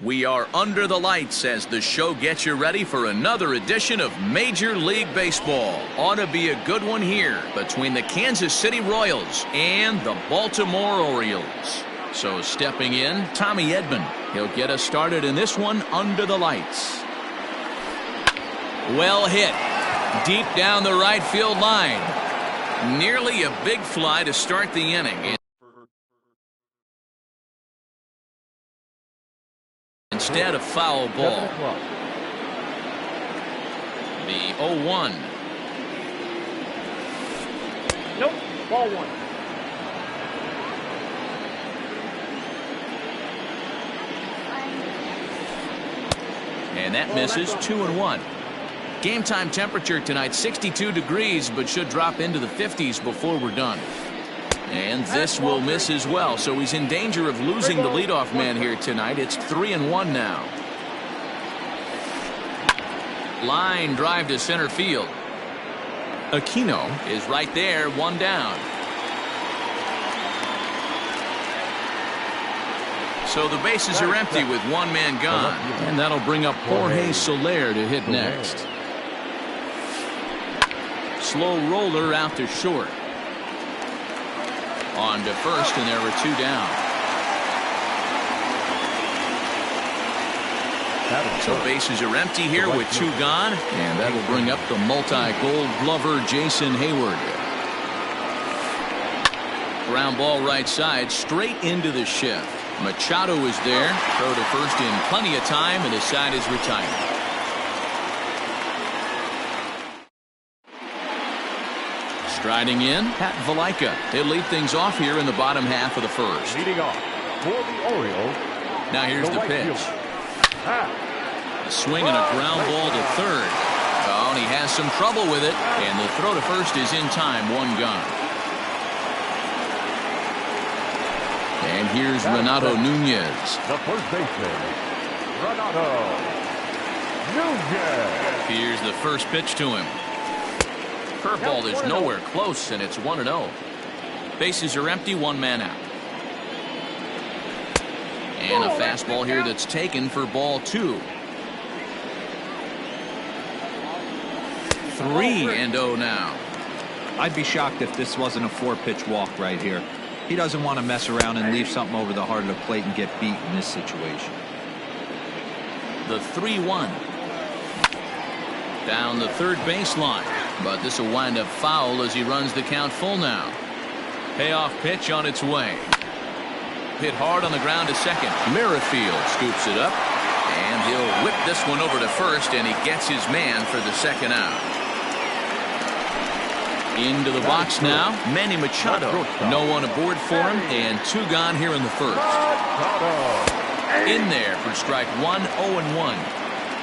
We are under the lights as the show gets you ready for another edition of Major League Baseball. Ought to be a good one here between the Kansas City Royals and the Baltimore Orioles. So stepping in, Tommy Edman. He'll get us started in this one under the lights. Well hit. Deep down the right field line. Nearly a big fly to start the inning. Instead of foul ball. The 0-1. Nope, ball one. And that misses. 2-1. Game time temperature tonight 62 degrees, but should drop into the 50s before we're done. And this will miss as well, so he's in danger of losing the leadoff man here tonight. It's 3-1 now. Line drive to center field. Aquino is right there, one down. So the bases are empty with one man gone. And that'll bring up Jorge Soler to hit next. Slow roller out to short. On to first, and there were two down. So bases are empty here with two gone, and that'll bring up the multi-gold glover Jason Hayward. Ground ball right side, straight into the shift. Machado is there. Throw to first in plenty of time, and his side is retired. Striding in, Pat Valaika. He'll lead things off here in the bottom half of the first. Leading off for the Orioles. Now here's the pitch. A swing and a ground ball to third. Oh, and he has some trouble with it. And the throw to first is in time. One gone. And here's Renato Nunez. The first baseman, Renato Nunez. Here's the first pitch to him. Curveball is nowhere close, and it's 1-0. Bases are empty, one man out. And a fastball here that's taken for ball two. 3-0 now. I'd be shocked if this wasn't a four-pitch walk right here. He doesn't want to mess around and leave something over the heart of the plate and get beat in this situation. The 3-1. Down the third baseline. But this will wind up foul as he runs the count full now. Payoff pitch on its way. Hit hard on the ground to second. Merrifield scoops it up. And he'll whip this one over to first, and he gets his man for the second out. Into the box now, Manny Machado. No one aboard for him, and two gone here in the first. In there for strike one, 0-1.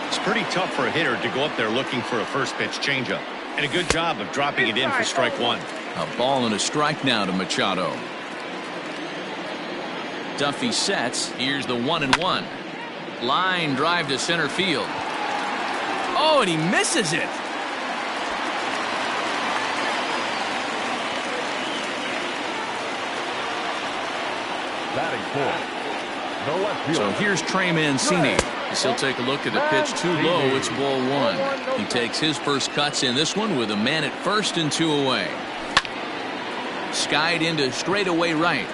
It's pretty tough for a hitter to go up there looking for a first pitch changeup. And a good job of dropping it in for strike one. A ball and a strike now to Machado. Duffy sets. Here's the 1-1. Line drive to center field. Oh, and he misses it. batting fourth. The left fielder. So here's Trey Mancini. He'll take a look at the pitch too low. It's ball one. He takes his first cuts in this one with a man at first and two away. Skied into straightaway right.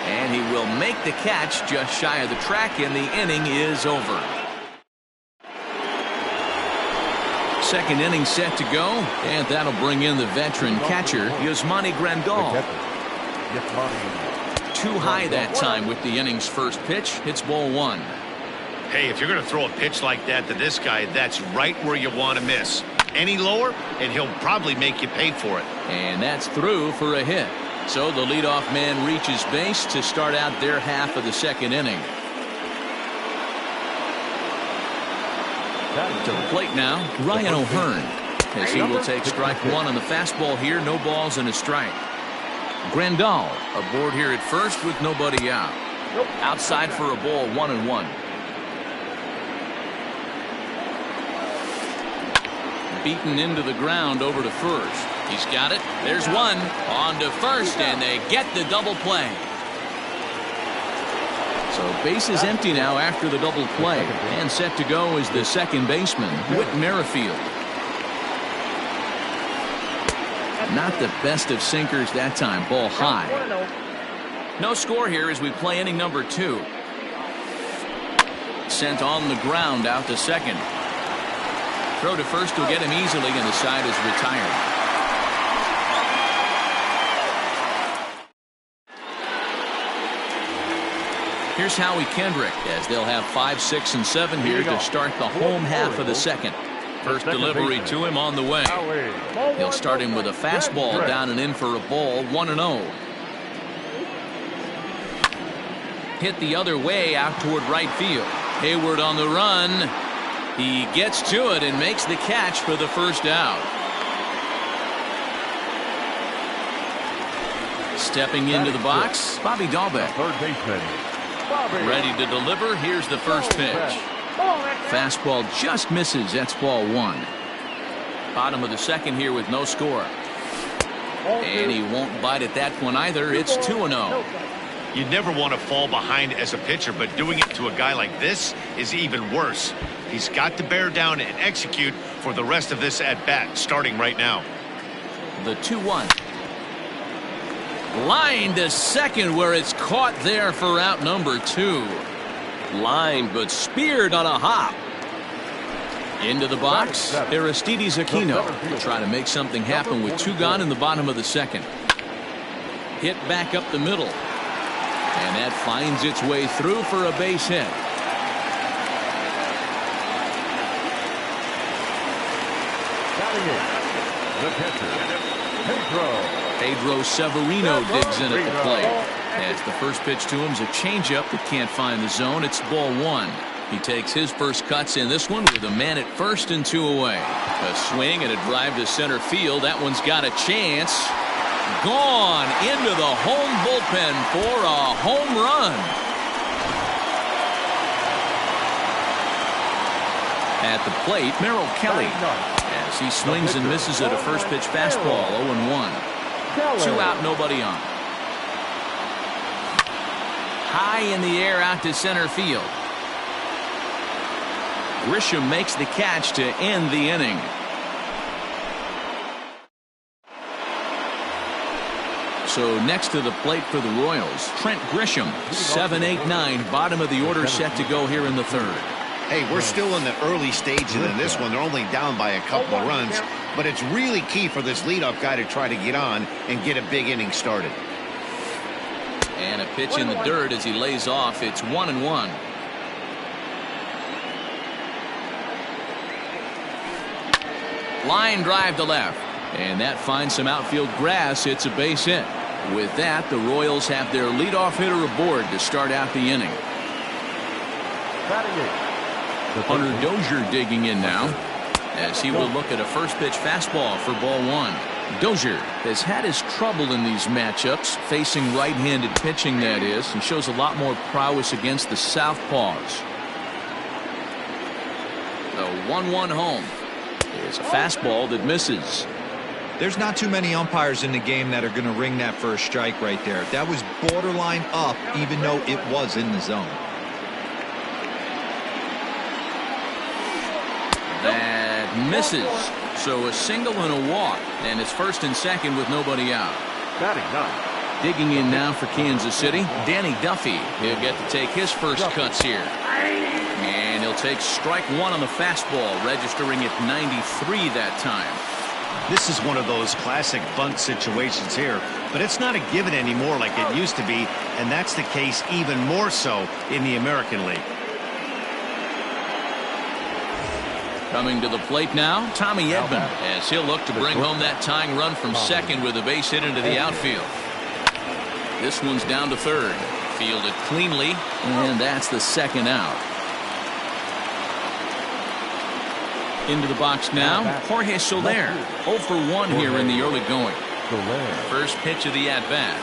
And he will make the catch just shy of the track, and the inning is over. Second inning set to go, and that'll bring in the veteran catcher, Yasmani Grandal. Too high that time with the inning's first pitch. It's ball one. Hey, if you're going to throw a pitch like that to this guy, that's right where you want to miss. Any lower, and he'll probably make you pay for it. And that's through for a hit. So the leadoff man reaches base to start out their half of the second inning. To the plate now, Ryan O'Hearn, as he will take strike one on the fastball here. No balls and a strike. Grandal aboard here at first with nobody out. Outside for a ball, 1-1. Beaten into the ground over to first. He's got it. There's one. On to first, and they get the double play. So base is empty now after the double play. And set to go is the second baseman, Whit Merrifield. Not the best of sinkers that time. Ball high. No score here as we play inning number 2. Sent on the ground out to second. Throw to first will get him easily, and the side is retired. Here's Howie Kendrick as they'll have 5, 6, and 7 here to start the home half of the second. First delivery to him on the way. He'll start him with a fastball down and in for a ball, 1-0. Hit the other way out toward right field. Hayward on the run. He gets to it and makes the catch for the first out. Stepping into the box, Bobby Dahlbeck. Third baseman. Ready to deliver. Here's the first pitch. Fastball just misses. That's ball 1. Bottom of the second here with no score. And he won't bite at that one either. It's 2-0. You never want to fall behind as a pitcher, but doing it to a guy like this is even worse. He's got to bear down and execute for the rest of this at-bat, starting right now. The 2-1. Line to second where it's caught there for out number 2. Lined but speared on a hop. Into the box, Aristides Aquino will try to make something happen with 2 gone in the bottom of the second. Hit back up the middle. And that finds its way through for a base hit. The catcher, Pedro Severino digs in at the plate. As the first pitch to him is a changeup that can't find the zone. It's ball 1. He takes his first cuts in this one with a man at first and 2 away. A swing and a drive to center field. That one's got a chance. Gone into the home bullpen for a home run. At the plate, Merrill Kelly. As he swings and misses at a first pitch fastball, 0-1. 2 out, nobody on. High in the air out to center field. Grisham makes the catch to end the inning. So next to the plate for the Royals, Trent Grisham, 7-8-9, bottom of the order set to go here in the third. Hey, we're still in the early stages in this one. They're only down by a couple of runs, but it's really key for this leadoff guy to try to get on and get a big inning started. And a pitch in the dirt as he lays off. It's 1-1. Line drive to left. And that finds some outfield grass. It's a base hit. With that, the Royals have their leadoff hitter aboard to start out the inning. Hunter Dozier digging in now as he will look at a first pitch fastball for ball 1. Dozier has had his trouble in these matchups, facing right-handed pitching, that is, and shows a lot more prowess against the southpaws. The 1-1 home is a fastball that misses. There's not too many umpires in the game that are going to ring that first strike right there. That was borderline up, even though it was in the zone. That misses. So a single and a walk, and it's first and second with nobody out. Digging in now for Kansas City, Danny Duffy. He'll get to take his first cuts here. And he'll take strike 1 on the fastball, registering at 93 that time. This is one of those classic bunt situations here, but it's not a given anymore like it used to be, and that's the case even more so in the American League. Coming to the plate now, Tommy Edman, as he'll look to bring home that tying run from second with a base hit into the outfield. This one's down to third. Fielded cleanly, and that's the second out. Into the box now, Jorge Soler, 0 for 1 here in the early going. First pitch of the at-bat.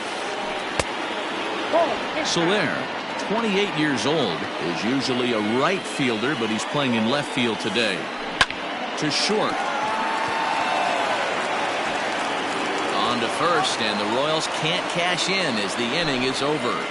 Soler, 28 years old, is usually a right fielder, but he's playing in left field today. To short. On to first, and the Royals can't cash in as the inning is over.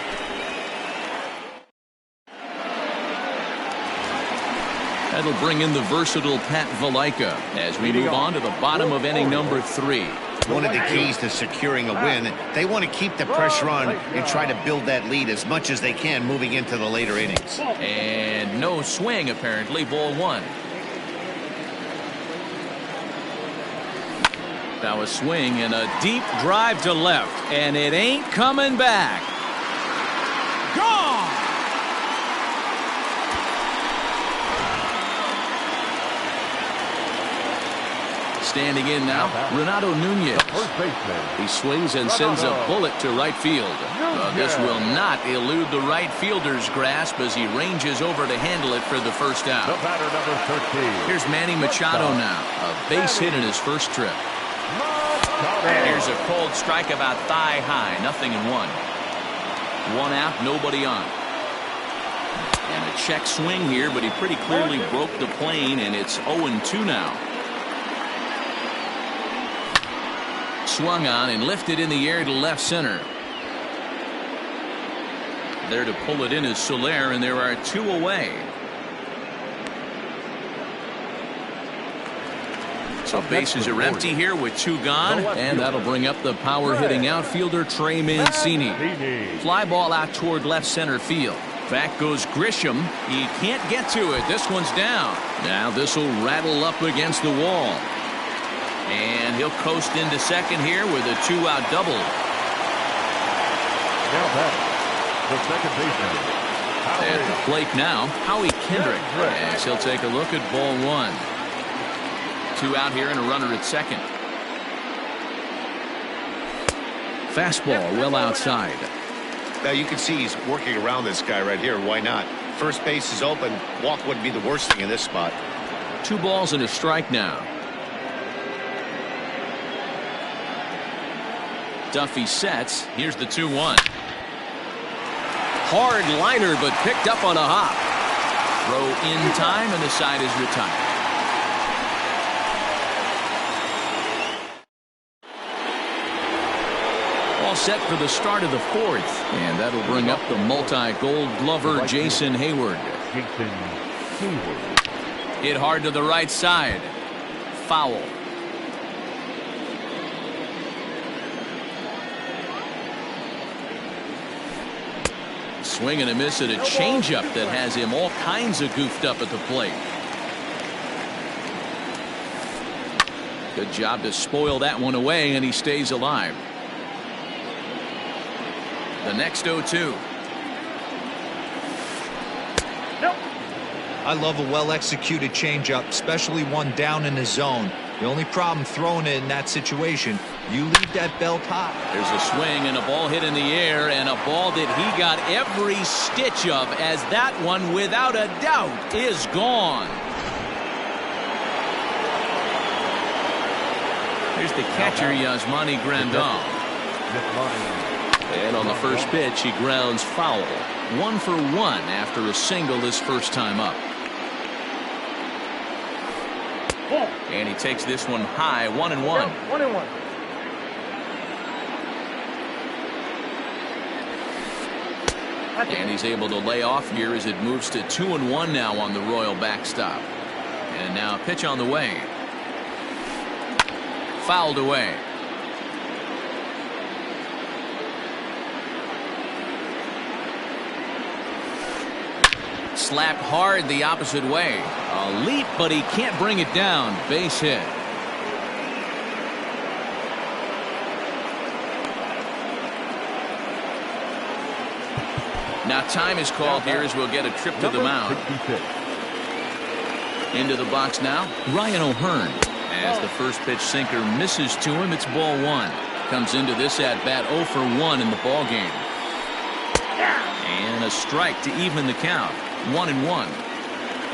That'll bring in the versatile Pat Valaika as we move on to the bottom of inning number 3. One of the keys to securing a win, they want to keep the pressure on and try to build that lead as much as they can moving into the later innings. And no swing, apparently, ball 1. Now a swing and a deep drive to left, and it ain't coming back. Gone! Standing in now, Renato Nunez. He swings and sends a bullet to right field. This will not elude the right fielder's grasp as he ranges over to handle it for the first out. The batter, number 13. Here's Manny Machado now, a base hit in his first trip. Here's a cold strike about thigh high, 0-1. 1 out, nobody on. And a check swing here, but he pretty clearly broke the plane, and it's 0-2 now. Swung on and lifted in the air to left center. There to pull it in is Soler, and there are 2 away. So bases are empty here with 2 gone, and that'll bring up the power hitting outfielder Trey Mancini. Fly ball out toward left center field. Back goes Grisham. He can't get to it. This one's down. Now this will rattle up against the wall. And he'll coast into second here with a 2-out double. Now back, the second baseman. At the plate now, Howie Kendrick. As he'll take a look at ball 1. 2 out here and a runner at second. Fastball well outside. Now you can see he's working around this guy right here. Why not? First base is open. Walk wouldn't be the worst thing in this spot. 2 balls and a strike now. Duffy sets. Here's the 2-1. Hard liner, but picked up on a hop. Throw in time, and the side is retired. All set for the start of the 4th, and that'll bring up the multi-gold glover Jason Hayward. Hit hard to the right side. Foul. Swing and a miss at a changeup that has him all kinds of goofed up at the plate. Good job to spoil that one away, and he stays alive. The next 0-2. I love a well-executed changeup, especially one down in the zone. The only problem throwing it in that situation, you leave that belt high. There's a swing and a ball hit in the air, and a ball that he got every stitch of, as that one, without a doubt, is gone. Here's the catcher, Yasmani Grandal. And on the first pitch, he grounds foul. 1 for 1 after a single his first time up. And he takes this one high, 1-1. 1-1. And he's able to lay off here as it moves to 2-1 now on the Royal backstop. And now a pitch on the way. Fouled away. Slapped hard the opposite way. A leap, but he can't bring it down. Base hit. Now time is called here as we'll get a trip to the mound. Into the box now, Ryan O'Hearn. As the first pitch sinker misses to him, it's ball 1. Comes into this at bat 0 for 1 in the ball game. And a strike to even the count. 1-1.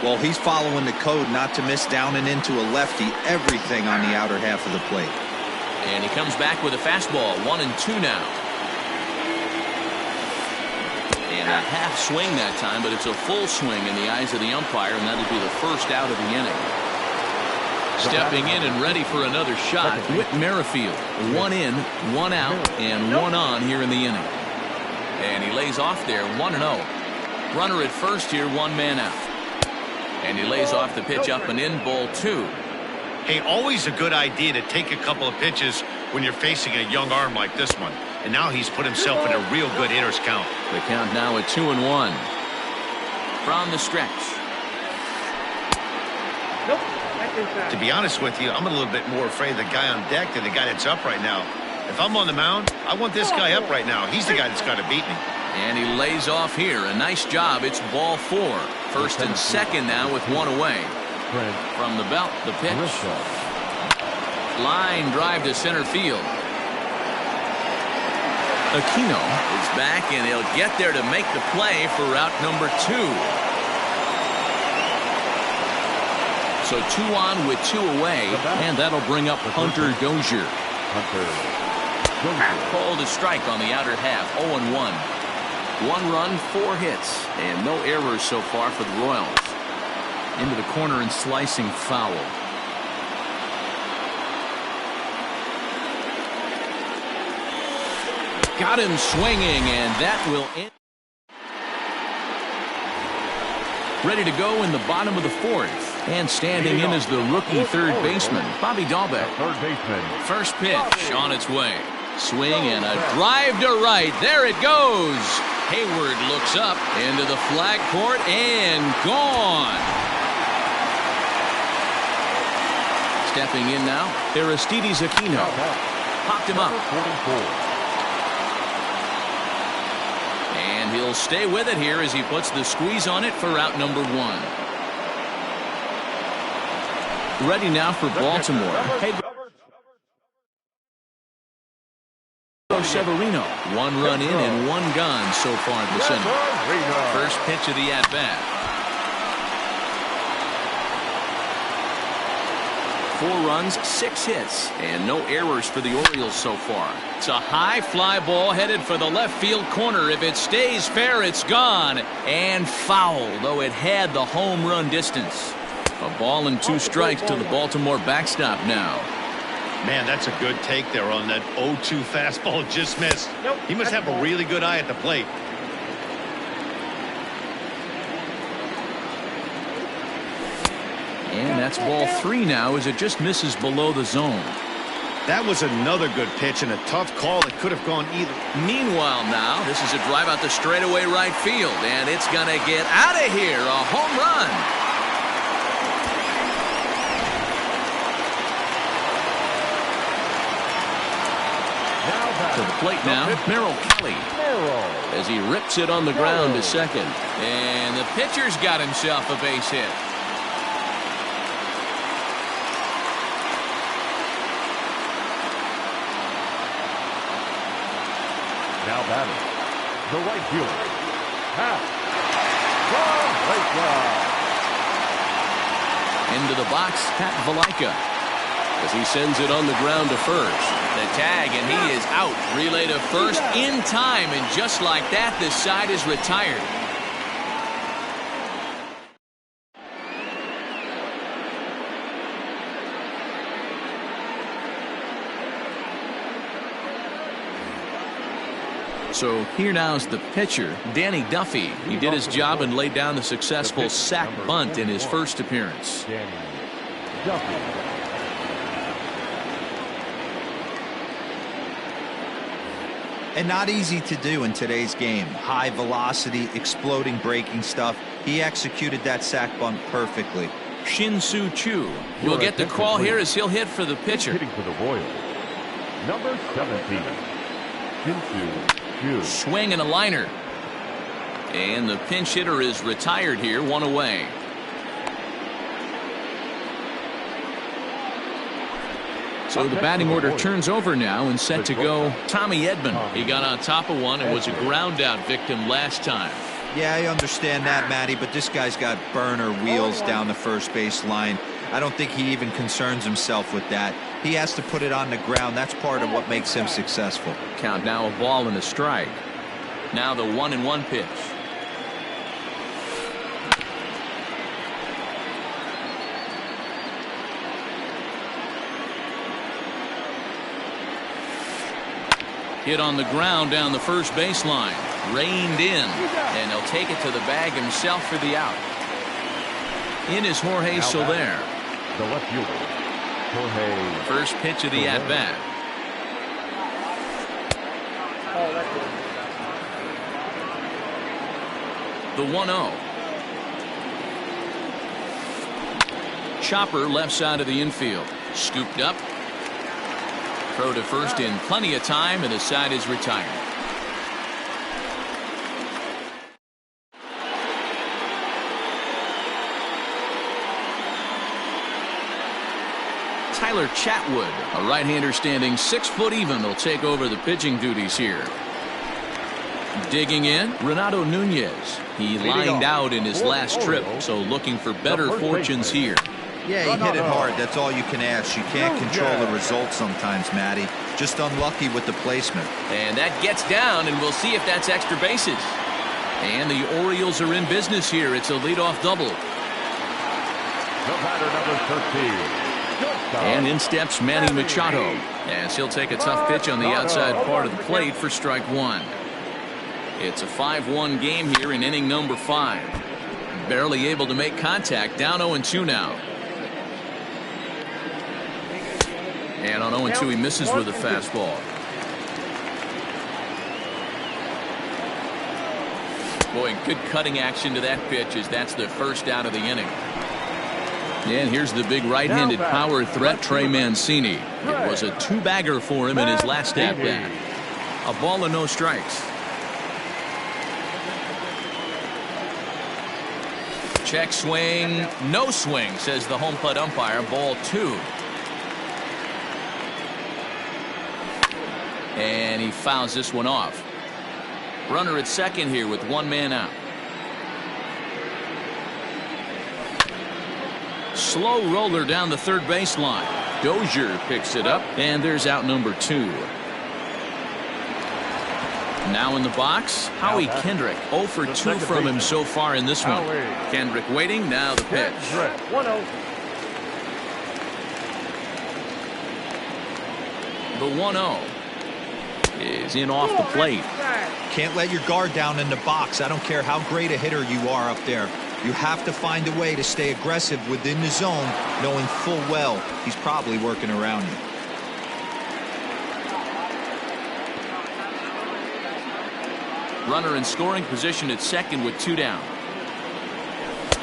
Well, he's following the code not to miss down and into a lefty. Everything on the outer half of the plate. And he comes back with a fastball. 1-2 now. And a half swing that time, but it's a full swing in the eyes of the umpire, and that'll be the first out of the inning. Stepping in and ready for another shot, Whit Merrifield. 1 in, 1 out, and 1 on here in the inning. And he lays off there, 1-0. Runner at first here, 1 man out. And he lays off the pitch up and in, ball 2. Hey, always a good idea to take a couple of pitches when you're facing a young arm like this one. And now he's put himself in a real good hitter's count. The count now at 2-1. From the stretch. To be honest with you, I'm a little bit more afraid of the guy on deck than the guy that's up right now. If I'm on the mound, I want this guy up right now. He's the guy that's got to beat me. And he lays off here. A nice job. It's ball 4. First and second now with 1 away. From the belt, the pitch. Line drive to center field. Aquino is back, and he'll get there to make the play for route number 2. So 2 on with 2 away, and that'll bring up Hunter Dozier. Called a strike on the outer half, 0-1. 1 run, 4 hits, and no errors so far for the Royals. Into the corner and slicing foul. Got him swinging, and that will end. Ready to go in the bottom of the 4th. And standing in is the rookie third baseman, Bobby Dahlbeck. Third baseman. First pitch on its way. Swing and a drive to right. There it goes. Hayward looks up into the flag court and gone. Stepping in now, Aristides Aquino. Popped him up. And he'll stay with it here as he puts the squeeze on it for route number 1. Ready now for Baltimore. Severino. 1 run in and 1 gone so far in the center. First pitch of the at-bat. 4 runs, 6 hits, and no errors for the Orioles so far. It's a high fly ball headed for the left field corner. If it stays fair, it's gone. And foul, though it had the home run distance. A ball and 2 strikes to the Baltimore backstop now. Man, that's a good take there on that 0-2 fastball just missed. He must have a really good eye at the plate. And that's ball 3 now as it just misses below the zone. That was another good pitch and a tough call that could have gone either. Meanwhile now, this is a drive out the straightaway right field, and it's going to get out of here. A home run. To the plate now, Merrill Kelly, as he rips it on the ground to second. And the pitcher's got himself a base hit. Now batting, the right fielder, Pat Valaika. Into the box, Pat Valaika, as he sends it on the ground to first. The tag, and he is out. Relay to first in time, and just like that, this side is retired. So here now is the pitcher, Danny Duffy. He did his job and laid down the successful sac bunt in his first appearance. Danny Duffy. And not easy to do in today's game. High velocity, exploding breaking stuff. He executed that sac bunt perfectly. Shin-Soo Choo will get the call here as he'll hit for the pitcher. Hitting for the Royals, number 17, Shin-Soo Choo. Swing and a liner. And the pinch hitter is retired here, 1 away. So the batting order turns over now and set to go Tommy Edman. He got on top of one and was a ground out victim last time. Yeah, I understand that, Matty, but this guy's got burner wheels down the first base line. I don't think he even concerns himself with that. He has to put it on the ground. That's part of what makes him successful. Count now, a ball and a strike. Now the 1-1 pitch. Hit on the ground down the first baseline. Reined in, and he'll take it to the bag himself for the out. In is Jorge Soler. The left fielder, Jorge. First pitch of the at-bat. The 1-0. Chopper left side of the infield. Scooped up. Throw to first in plenty of time, and the side is retired. Tyler Chatwood, a right-hander standing 6 foot even, will take over the pitching duties here. Digging in, Renato Nunez. He lined out in his last trip, so looking for better fortunes here. Yeah, he hit it hard. That's all you can ask. You can't control the result sometimes, Matty. Just unlucky with the placement. And that gets down, and we'll see if that's extra bases. And the Orioles are in business here. It's a leadoff double. The batter, number 13. And in steps Manny Machado, as he'll take a tough pitch on the outside part of the plate for strike one. It's a 5-1 game here in inning number 5. Barely able to make contact, down 0-2 now. And on 0-2 he misses with a fastball. Boy, good cutting action to that pitch, as that's the first out of the inning. And here's the big right-handed power threat, Trey Mancini. It was a 2-bagger for him in his last at-bat. A ball and no strikes. Check swing, no swing, says the home plate umpire. Ball 2. And he fouls this one off. Runner at second here with 1 man out. Slow roller down the third baseline. Dozier picks it up, and there's out number 2. Now in the box, Howie Kendrick. 0 for 2 from him so far in this one. Kendrick waiting, now the pitch. The 1-0 is in off the plate. Can't let your guard down in the box. I don't care how great a hitter you are up there. You have to find a way to stay aggressive within the zone, knowing full well he's probably working around you. Runner in scoring position at second with 2 down.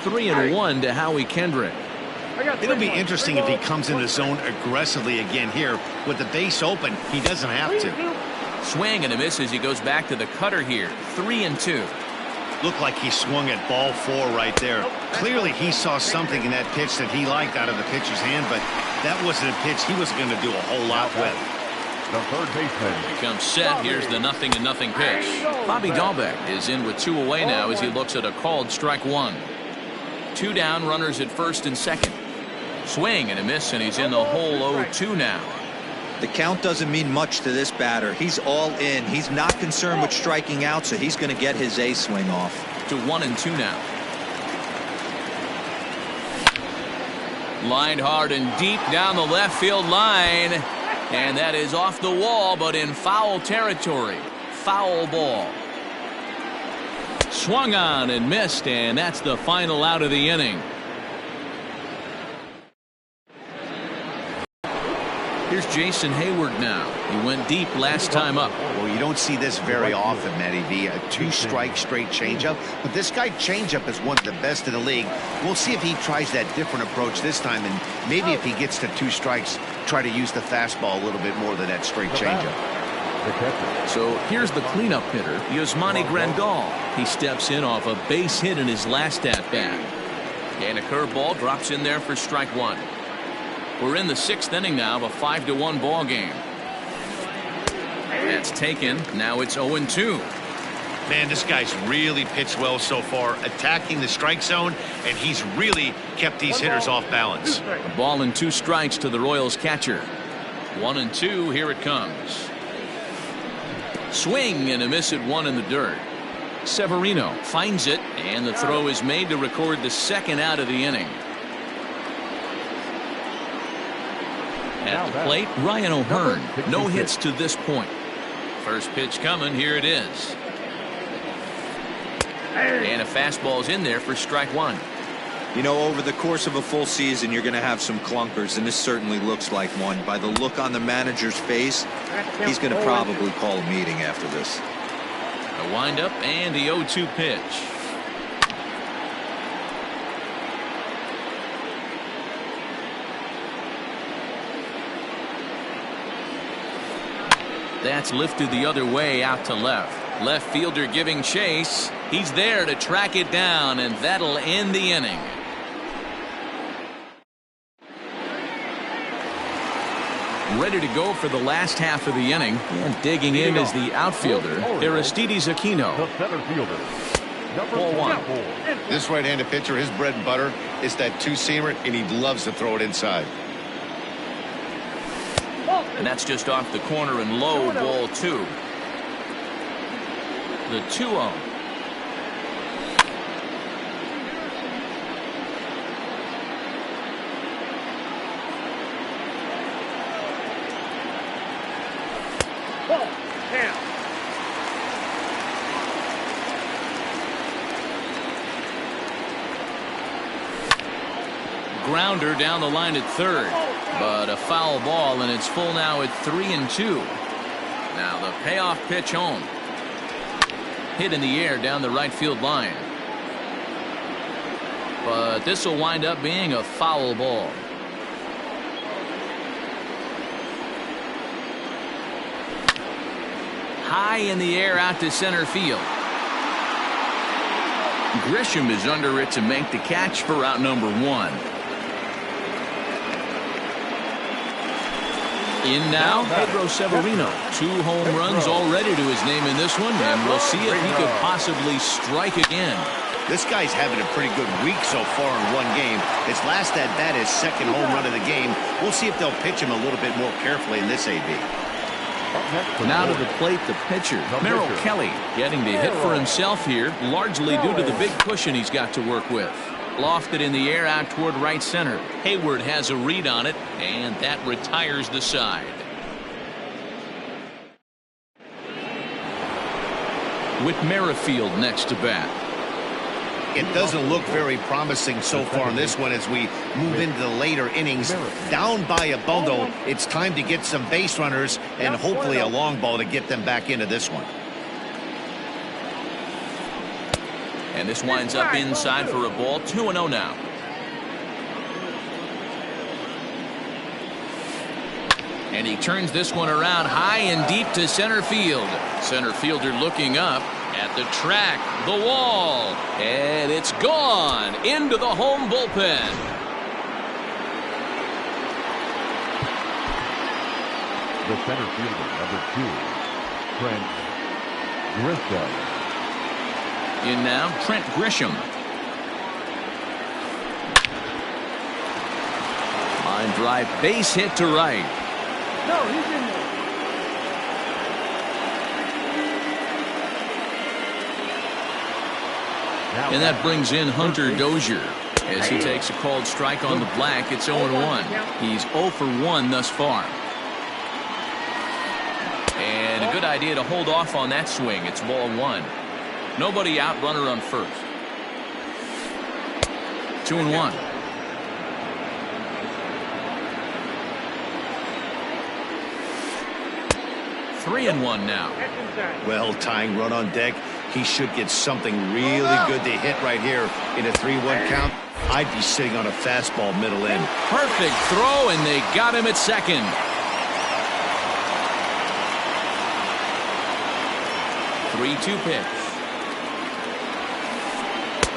3-1 to Howie Kendrick. It'll be interesting if he comes in the zone aggressively again here. With the base open, he doesn't have to. Swing and a miss as he goes back to the cutter here. 3-2. Looked like he swung at ball 4 right there. Clearly he saw something in that pitch that he liked out of the pitcher's hand, but that wasn't a pitch he was going to do a whole lot with. The third baseman becomes set. Here's the 0-0 pitch. Bobby Dahlbeck is in with 2 away now as he looks at a called strike 1. 2 down, runners at first and second. Swing and a miss, and he's in the hole 0-2 now. The count doesn't mean much to this batter. He's all in. He's not concerned with striking out, so he's going to get his A swing off. To 1-2 now. Lined hard and deep down the left field line. And that is off the wall, but in foul territory. Foul ball. Swung on and missed, and that's the final out of the inning. Here's Jason Hayward now. He went deep last time up. Well, you don't see this very often, Matty V. A 2-strike straight changeup. But this guy changeup is one of the best in the league. We'll see if he tries that different approach this time. And maybe if he gets to 2 strikes, try to use the fastball a little bit more than that straight changeup. So here's the cleanup hitter, Yasmani Grandal. He steps in off a base hit in his last at-bat. And a curveball drops in there for strike 1. We're in the 6th inning now of a 5-1 ball game. That's taken. Now it's 0-2. Man, this guy's really pitched well so far, attacking the strike zone, and he's really kept these hitters off balance. A ball and 2 strikes to the Royals catcher. 1-2. Here it comes. Swing and a miss at 1 in the dirt. Severino finds it, and the throw is made to record the 2nd out of the inning. At the plate, Ryan O'Hearn. No hits to this point. First pitch coming. Here it is. And a fastball's in there for strike 1. You know, over the course of a full season, you're going to have some clunkers, and this certainly looks like one. By the look on the manager's face, he's going to probably call a meeting after this. A windup and the 0-2 pitch. That's lifted the other way out to left. Left fielder giving chase. He's there to track it down, and that'll end the inning. Ready to go for the last half of the inning, and digging in is the outfielder, Aristides Aquino. The center fielder, number Ball 1. 24. This right-handed pitcher, his bread and butter is that two-seamer, and he loves to throw it inside. And that's just off the corner and low, ball 2. The 2-0. Grounder down the line at third, but a foul ball, and it's full now at 3-2. Now the payoff pitch home. Hit in the air down the right field line. But this will wind up being a foul ball. High in the air out to center field. Grisham is under it to make the catch for out number 1. In now, Pedro Severino. 2 home runs already to his name in this one, and we'll see if he could possibly strike again. This guy's having a pretty good week so far in one game. His last at bat, his second home run of the game. We'll see if they'll pitch him a little bit more carefully in this AB. Now to the plate, the pitcher, Merrill Kelly, getting to hit for himself here, largely due to the big cushion he's got to work with. Lofted in the air out toward right center. Hayward has a read on it, and that retires the side. With Merrifield next to bat. It doesn't look very promising so far in this one as we move into the later innings. Down by a bundle, it's time to get some base runners and hopefully a long ball to get them back into this one. And this winds up inside for a ball. 2-0 now. And he turns this one around high and deep to center field. Center fielder looking up at the track, the wall, and it's gone into the home bullpen. The center fielder, number 2, Trent Grisham. In now, Trent Grisham. Line drive, base hit to right. No, he's in there. And that brings in Hunter Dozier. As he takes a called strike on the black, it's 0-1. He's 0 for 1 thus far. And a good idea to hold off on that swing. It's ball 1. Nobody out, runner on first. 2-1. Three and 1 now. Well, tying run on deck. He should get something really good to hit right here in a 3-1 count. I'd be sitting on a fastball middle in. Perfect throw, and they got him at second. Three-two pitch.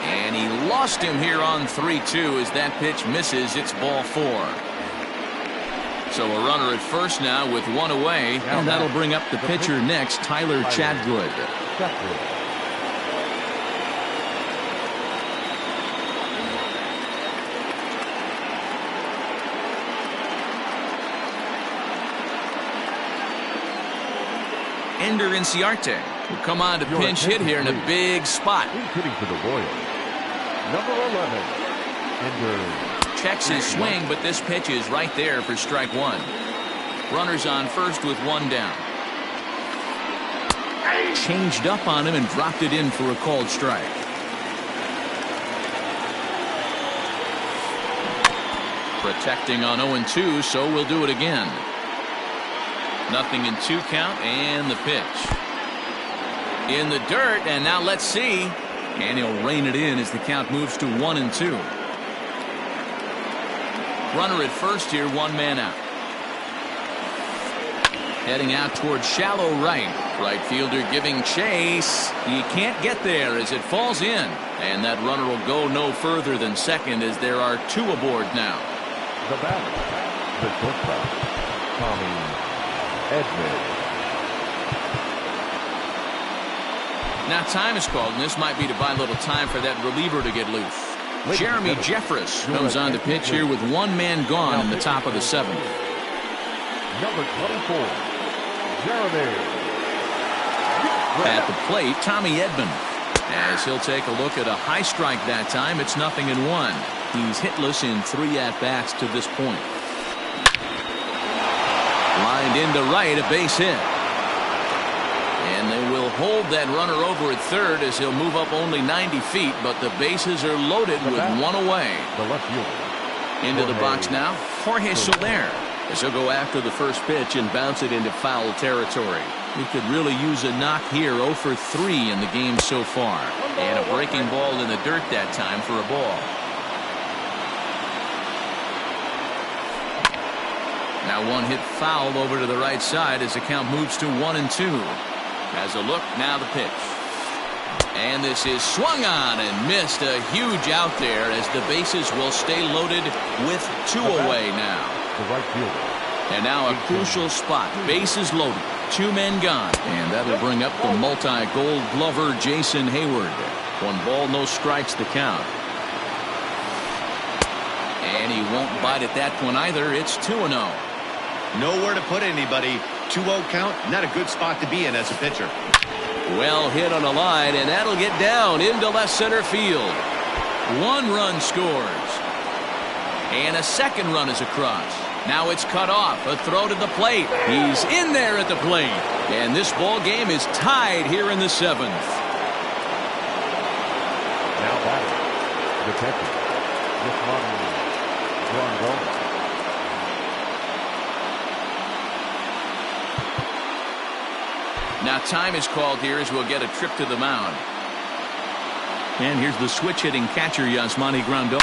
And he lost him here on 3-2 as that pitch misses. It's ball 4. So a runner at first now with 1 away, and that'll bring up the pitcher next, Tyler Chadwood. Ender Inciarte will come on to pinch hit here in a big spot. He's hitting for the Royals. Number 11, Ender. Checks his swing, but this pitch is right there for strike 1. Runners on first with 1 down. Changed up on him and dropped it in for a called strike. Protecting on 0-2, so we'll do it again. 0-2 count, and the pitch. In the dirt, and now let's see. And he'll rein it in as the count moves to 1-2. Runner at first here, one man out. Heading out towards shallow right. Right fielder giving chase. He can't get there as it falls in. And that runner will go no further than second as there are two aboard now. The batter, the shortstop, Tommy Edman. Now time is called, and this might be to buy a little time for that reliever to get loose. Jeremy Jeffress comes on to pitch here with one man gone in the top of the seventh. Number 24, Jeremy. At the plate, Tommy Edman. As he'll take a look at a high strike that time, it's 0-1. He's hitless in 3 at-bats to this point. Lined into right, a base hit. And they will hold that runner over at third as he'll move up only 90 feet, but the bases are loaded with one away. The left fielder. Into the box now, Jorge Soler, as he'll go after the first pitch and bounce it into foul territory. He could really use a knock here. 0 for 3 in the game so far. And a breaking ball in the dirt that time for a ball. Now one hit foul over to the right side as the count moves to 1-2. Has a look, now the pitch. And this is swung on and missed. A huge out there as the bases will stay loaded with 2 away now. The right fielder. And now a crucial spot. Bases loaded. 2 men gone. And that'll bring up the multi-gold glover Jason Hayward. 1 ball, no strikes the count. And he won't bite at that one either. It's 2-0. Nowhere to put anybody. 2-0 count, not a good spot to be in as a pitcher. Well hit on a line, and that'll get down into left center field. 1 run scores. And a second run is across. Now it's cut off. A throw to the plate. He's in there at the plate. And this ball game is tied here in the 7th. Now batting, the catcher, this one, Now time is called here as we'll get a trip to the mound. And here's the switch hitting catcher Yasmani Grandal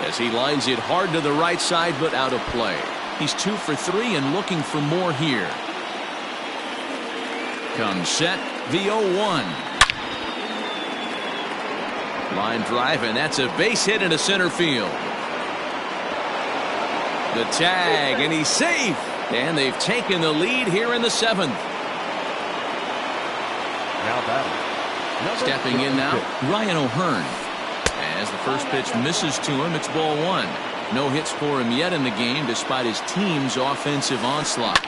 as he lines it hard to the right side but out of play. He's 2 for 3 and looking for more here. Comes set, the 0-1. Line drive, and that's a base hit into center field. The tag, and he's safe. And they've taken the lead here in the 7th. now batting. Stepping in now, Ryan O'Hearn. As the first pitch misses to him, it's ball 1. No hits for him yet in the game despite his team's offensive onslaught.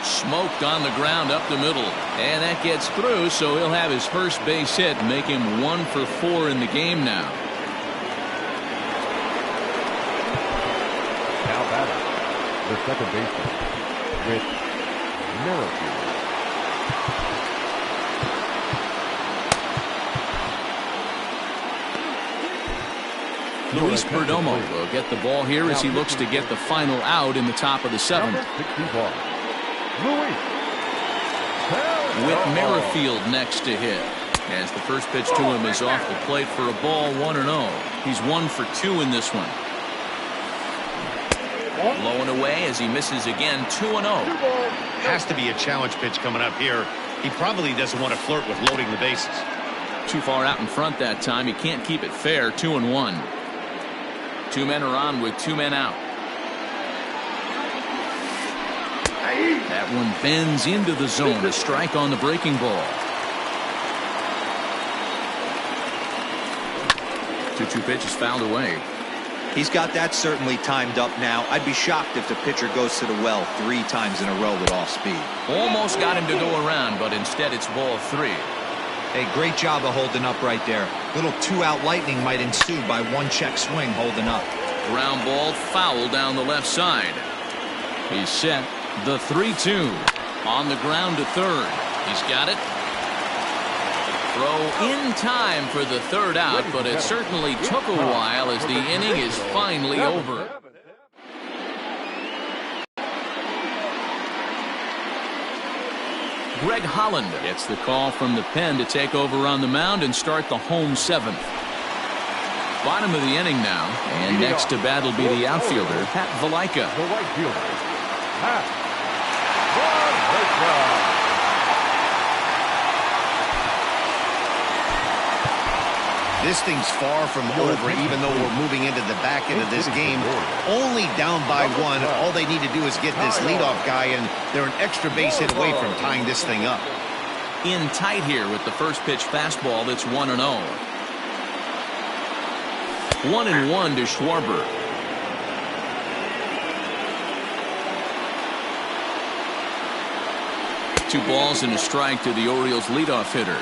Smoked on the ground up the middle, and that gets through, so he'll have his first base hit, make him 1 for 4 in the game now. Now batting, the second baseman, Rich Merrifield. Luis Perdomo will get the ball here as he looks to get the final out in the top of the 7th. With Merrifield next to hit. As the first pitch to him is off the plate for a ball, 1-0. He's 1 for 2 in this one. Low and away as he misses again, 2-0. Has to be a challenge pitch coming up here. He probably doesn't want to flirt with loading the bases. Too far out in front that time. He can't keep it fair. 2-1. 2 men are on with 2 men out. That one bends into the zone. A strike on the breaking ball. 2-2 pitch is fouled away. He's got that certainly timed up now. I'd be shocked if the pitcher goes to the well 3 times in a row with off speed. Almost got him to go around, but instead it's ball 3. Hey, great job of holding up right there. Little 2-out lightning might ensue by 1 check swing holding up. Ground ball foul down the left side. He's set. The 3-2 on the ground to third. He's got it. Throw in time for the 3rd out, but it certainly took a while as the inning is finally over. Greg Holland gets the call from the pen to take over on the mound and start the home seventh. Bottom of the inning now, and next to bat will be the outfielder, Pat Valaika. The right fielder, Pat Valaika. This thing's far from over, even though we're moving into the back end of this game. Only down by one. All they need to do is get this leadoff guy, and they're an extra base hit away from tying this thing up. In tight here with the first pitch fastball that's 1-0. 1-1 to Schwarber. Two balls and a strike to the Orioles leadoff hitter.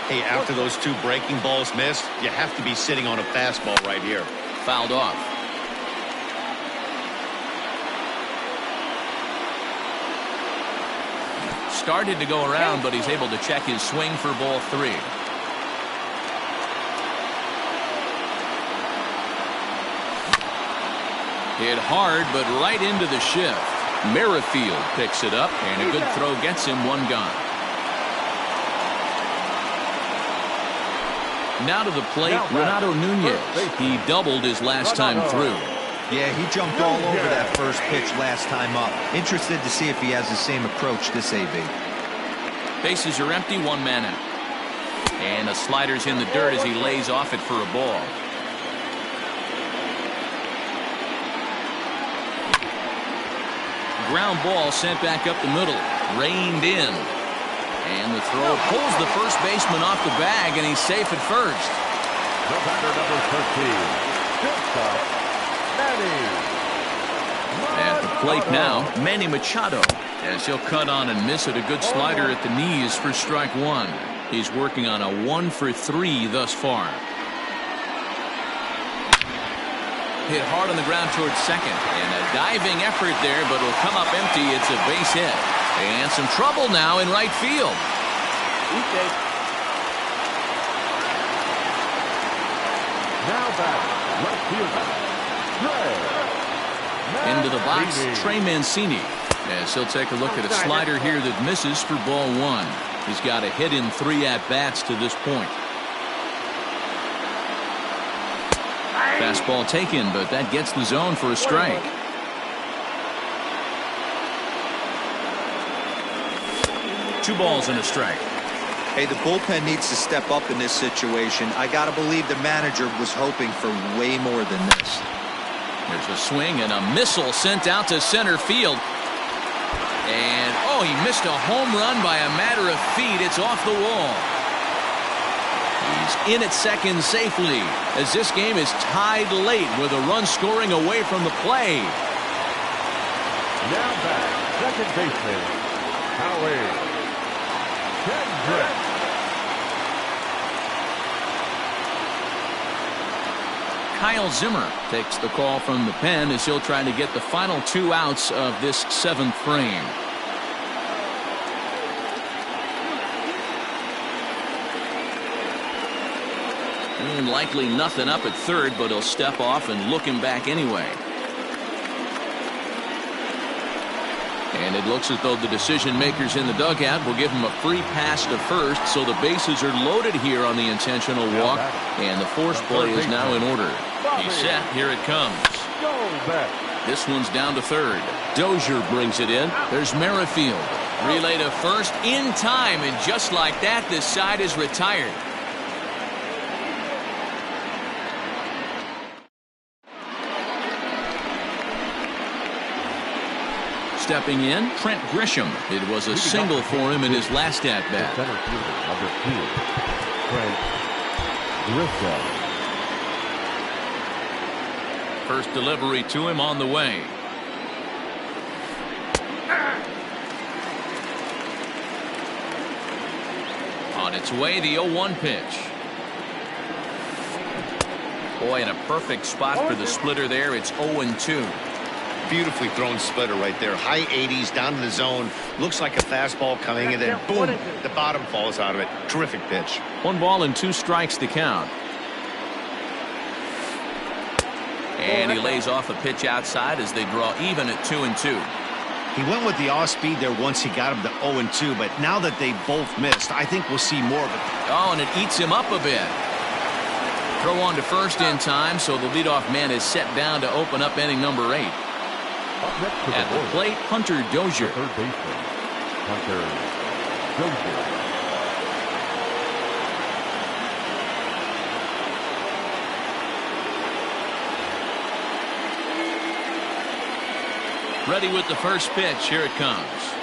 Hey, after those two breaking balls missed, you have to be sitting on a fastball right here. Fouled off. Started to go around, but he's able to check his swing for ball 3. Hit hard, but right into the shift. Merrifield picks it up, and a good throw gets him one gone. Now to the plate, Renato Nunez. He doubled his last time through. Yeah, he jumped all over that first pitch last time up. Interested to see if he has the same approach this AB. Bases are empty, one man out. And a slider's in the dirt as he lays off it for a ball. Ground ball sent back up the middle. Reined in. And the throw pulls the first baseman off the bag, and he's safe at first. The batter, number 13, At the plate now, Manny Machado, as he'll cut on and miss it. A good slider at the knees for strike one. He's working on a 1-for-3 thus far. Hit hard on the ground towards second, and a diving effort there, but it'll come up empty. It's a base hit. And some trouble now in right field. now back, left fielder, Into the box, Trey Mancini, as he'll take a look at a slider here that misses for ball 1. He's got a hit in 3 at-bats to this point. Fastball taken, but that gets the zone for a strike. Two balls and a strike. Hey, the bullpen needs to step up in this situation. I got to believe the manager was hoping for way more than this. There's a swing and a missile sent out to center field. And, oh, he missed a home run by a matter of feet. It's off the wall. He's in at second safely as this game is tied late with a run scoring away from the play. now back, second baseman, Howie Kendrick. Kyle Zimmer takes the call from the pen as he'll try to get the final 2 outs of this 7th frame. And likely nothing up at third, but he'll step off and look him back anyway. And it looks as though the decision makers in the dugout will give him a free pass to first, so the bases are loaded here on the intentional walk, and the force play is now in order. He's set. Here it comes. This one's down to third. Dozier brings it in. There's Merrifield. Relay to first in time, and just like that, this side is retired. Stepping in, Trent Grisham. It was a single for him in his last at-bat. Center fielder, number 2, Trent Grisham. First delivery to him on the way. On its way, the 0-1 pitch. Boy, in a perfect spot for the splitter there. It's 0-2. Beautifully thrown splitter right there. High 80s down to the zone. Looks like a fastball coming, and then boom, the bottom falls out of it. Terrific pitch. 1 ball and 2 strikes to count. And he lays off a pitch outside as they draw even at 2-2. He went with the off speed there once he got him to 0-2, but now that they both missed, I think we'll see more of it. Oh, and it eats him up a bit. Throw on to first in time, so the leadoff man is set down to open up inning number 8. At the plate, Hunter Dozier. Third baseman, Hunter Dozier. Ready with the first pitch. Here it comes.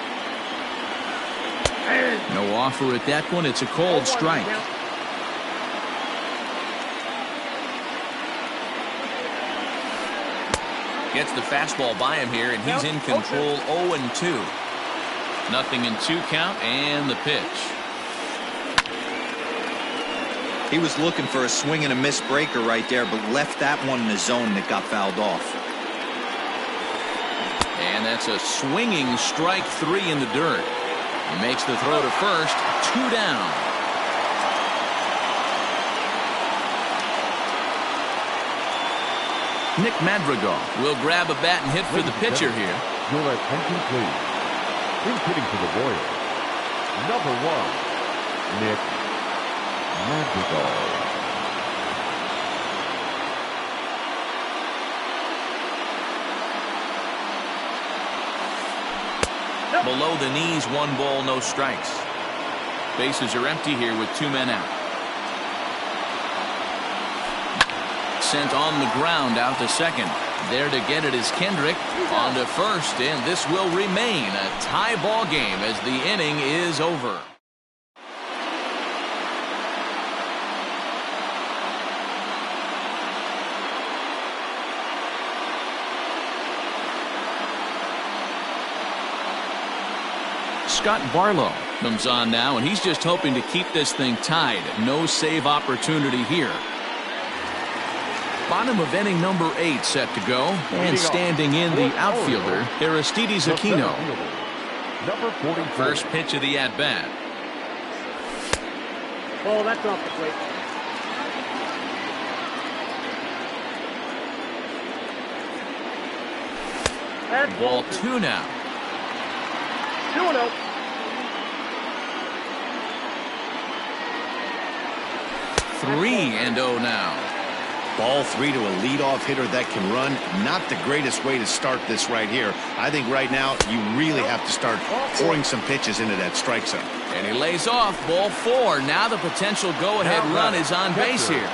No offer at that one. It's a cold strike. Gets the fastball by him here, and he's in control. 0-2. Nothing in 2 count, and the pitch. He was looking for a swing and a miss breaker right there, but left that one in the zone that got fouled off. And that's a swinging strike 3 in the dirt. He makes the throw to first. 2 down. Nick Madrigal will grab a bat and hit for the pitcher here. Your attention, please. He's hitting to the Royals. Number 1, Nick Madrigal. Below the knees, 1 ball, no strikes. Bases are empty here with 2 men out. Sent on the ground out to second. There to get it is Kendrick. On to first, and this will remain a tie ball game as the inning is over. Scott Barlow comes on now, and he's just hoping to keep this thing tied. No save opportunity here. Bottom of inning number 8 set to go, and standing in the outfielder, Aristides Aquino. Number 44. First pitch of the at-bat. Oh, that's off the plate. That's Ball 2 now. 2-0. 3-0 now. Ball 3 to a leadoff hitter that can run. Not the greatest way to start this right here. I think right now you really have to start pouring some pitches into that strike zone. And he lays off. Ball 4. Now the potential go-ahead run is on base here.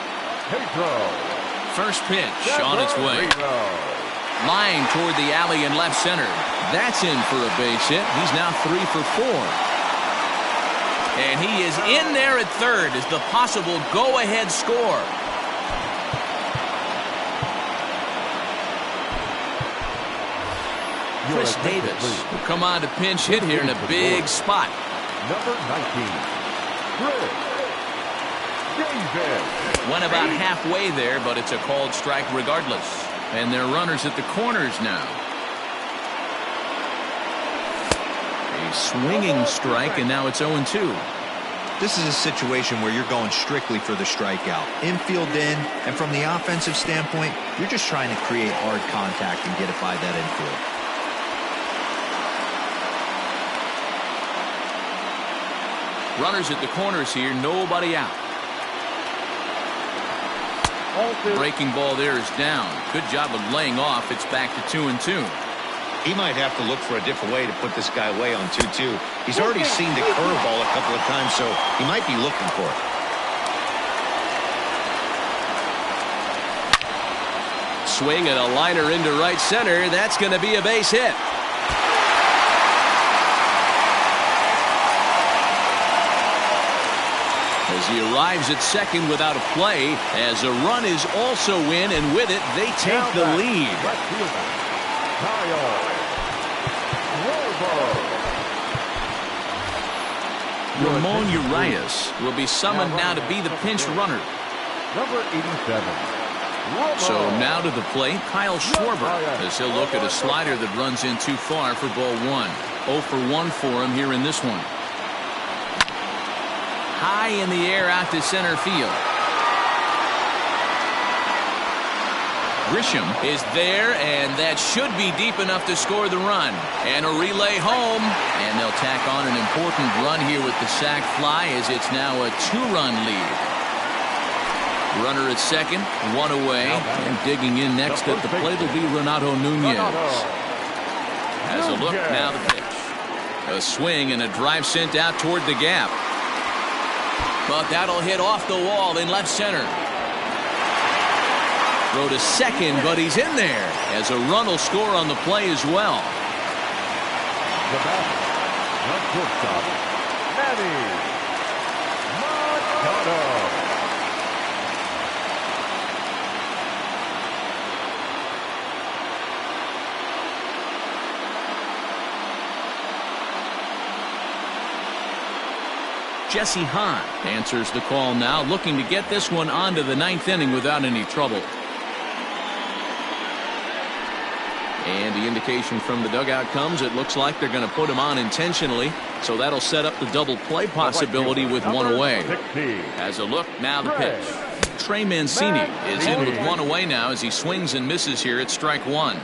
First pitch on its way. Line toward the alley in left center. That's in for a base hit. He's now 3 for 4. And he is in there at third as the possible go-ahead score. Chris Davis will come on to pinch hit here in a big spot. Number 19, Chris Davis. Went about halfway there, but it's a called strike regardless. And they're runners at the corners now. A swinging strike, and now it's 0-2. This is a situation where you're going strictly for the strikeout. Infield in, and from the offensive standpoint, you're just trying to create hard contact and get it by that infield. Runners at the corners here, nobody out. Breaking ball there is down. Good job of laying off. It's back to 2-2. He might have to look for a different way to put this guy away on 2-2. He's already seen the curveball a couple of times, so he might be looking for it. Swing and a liner into right center. That's going to be a base hit. As he arrives at second without a play, as a run is also in, and with it, they take the lead. Ramon Urias will be summoned now to be the pinch runner. Number 87. So now to the plate, Kyle Schwarber, as he'll look at a slider that runs in too far for ball 1. 0 for 1 for him here in this one. High in the air out to center field. Grisham is there, and that should be deep enough to score the run. And a relay home, and they'll tack on an important run here with the sac fly as it's now a 2-run lead. Runner at second, 1 away, and digging in next at the plate will be Renato Nunez. Has a look, now the pitch. A swing and a drive sent out toward the gap. But that'll hit off the wall in left center. Throw to second, but he's in there as a run will score on the play as well. The batter, not shortstop, Manny Machado. Jesse Hahn answers the call now, looking to get this one onto the 9th inning without any trouble. And the indication from the dugout comes, it looks like they're going to put him on intentionally, so that'll set up the double play possibility with 1 away. As a look, now the pitch. Trey Mancini is in with 1 away now as he swings and misses here at strike 1.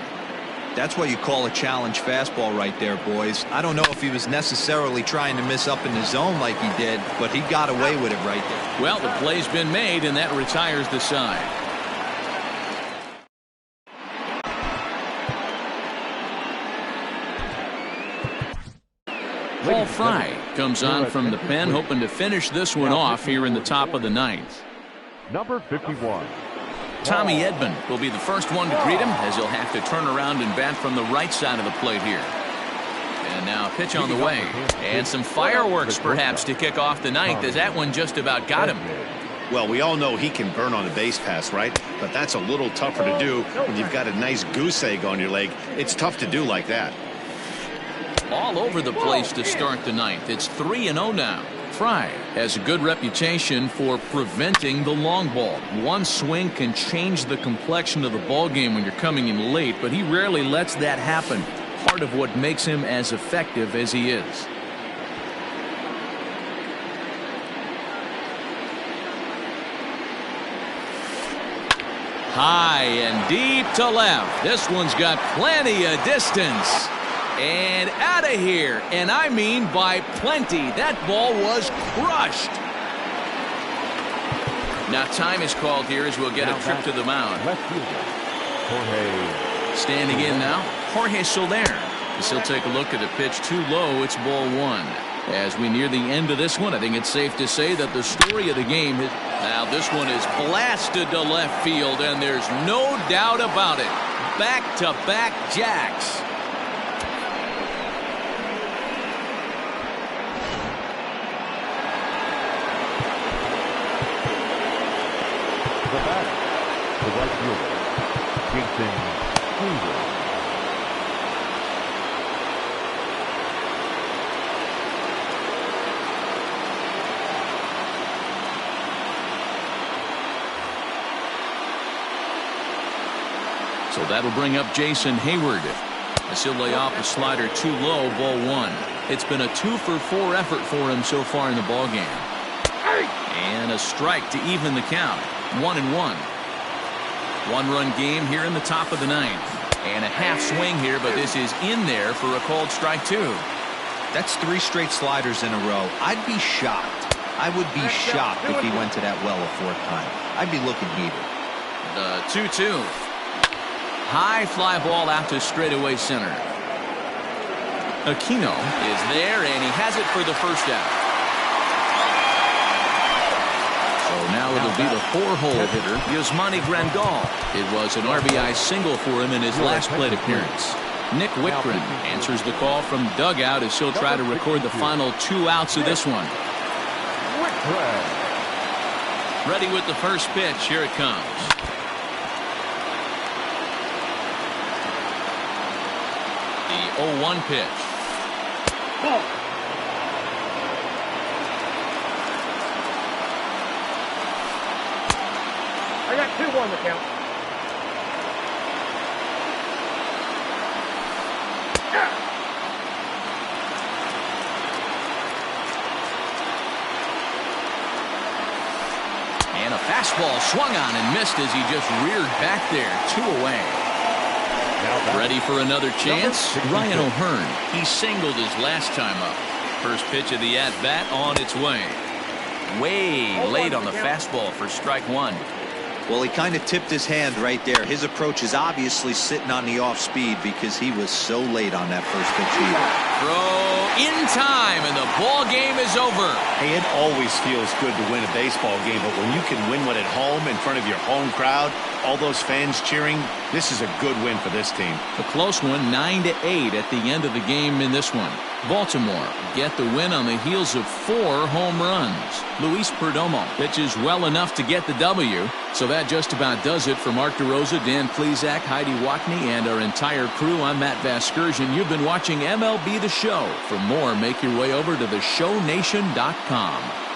That's what you call a challenge fastball right there, boys. I don't know if he was necessarily trying to miss up in the zone like he did, but he got away with it right there. Well, the play's been made, and that retires the side. Paul Fry comes on from the pen, hoping to finish this one off here in the top of the 9th. Number 51. Tommy Edman will be the first one to greet him as he'll have to turn around and bat from the right side of the plate here. And now a pitch on the way. And some fireworks perhaps to kick off the 9th as that one just about got him. Well, we all know he can burn on a base pass, right? But that's a little tougher to do when you've got a nice goose egg on your leg. It's tough to do like that. All over the place to start the 9th. It's 3-0 now. Fry has a good reputation for preventing the long ball. One swing can change the complexion of the ball game when you're coming in late, but he rarely lets that happen. Part of what makes him as effective as he is. High and deep to left. This one's got plenty of distance. And out of here, and I mean by plenty. That ball was crushed. Now time is called here as we'll get a trip to the mound. Left fielder, Jorge. Standing in now, Jorge Soler. As he'll take a look at the pitch too low, it's ball 1. As we near the end of this one, I think it's safe to say that the story of the game is, now this one is blasted to left field, and there's no doubt about it. Back-to-back jacks. The batter, the right fielder, Jason Hayward. So that'll bring up Jason Hayward. As he'll lay off a slider too low, ball 1. It's been a 2-for-4 effort for him so far in the ball game. And a strike to even the count. 1-1. 1-run game here in the top of the 9th. And a half swing here, but this is in there for a called strike 2. That's 3 straight sliders in a row. I'd be shocked. I would be shocked if he went to that well a 4th time. I'd be looking heated. The 2-2. High fly ball out to straightaway center. Aquino is there, and he has it for the first out. So now it'll be the 4-hole hitter, Yasmani Grandal. It was an RBI single for him in his last plate appearance. Nick Whitgren answers the call from dugout as he'll try to record the final 2 outs of this one. Ready with the first pitch. Here it comes. The 0-1 pitch. Ball. I got 2-1 the count. And a fastball swung on and missed as he just reared back there. 2 away. Ready for another chance? Ryan O'Hearn. He singled his last time up. First pitch of the at-bat on its way. Way late on the fastball for strike 1. Well, he kind of tipped his hand right there. His approach is obviously sitting on the off speed because he was so late on that first pitch. Throw in time, and the ball game is over. Hey, it always feels good to win a baseball game, but when you can win one at home in front of your home crowd, all those fans cheering, this is a good win for this team. A close one, 9-8 at the end of the game in this one. Baltimore get the win on the heels of 4 home runs. Luis Perdomo pitches well enough to get the W. So that just about does it for Mark DeRosa, Dan Plesac, Heidi Wackney, and our entire crew. I'm Matt Vasgersian. You've been watching MLB The Show. For more, make your way over to theshownation.com.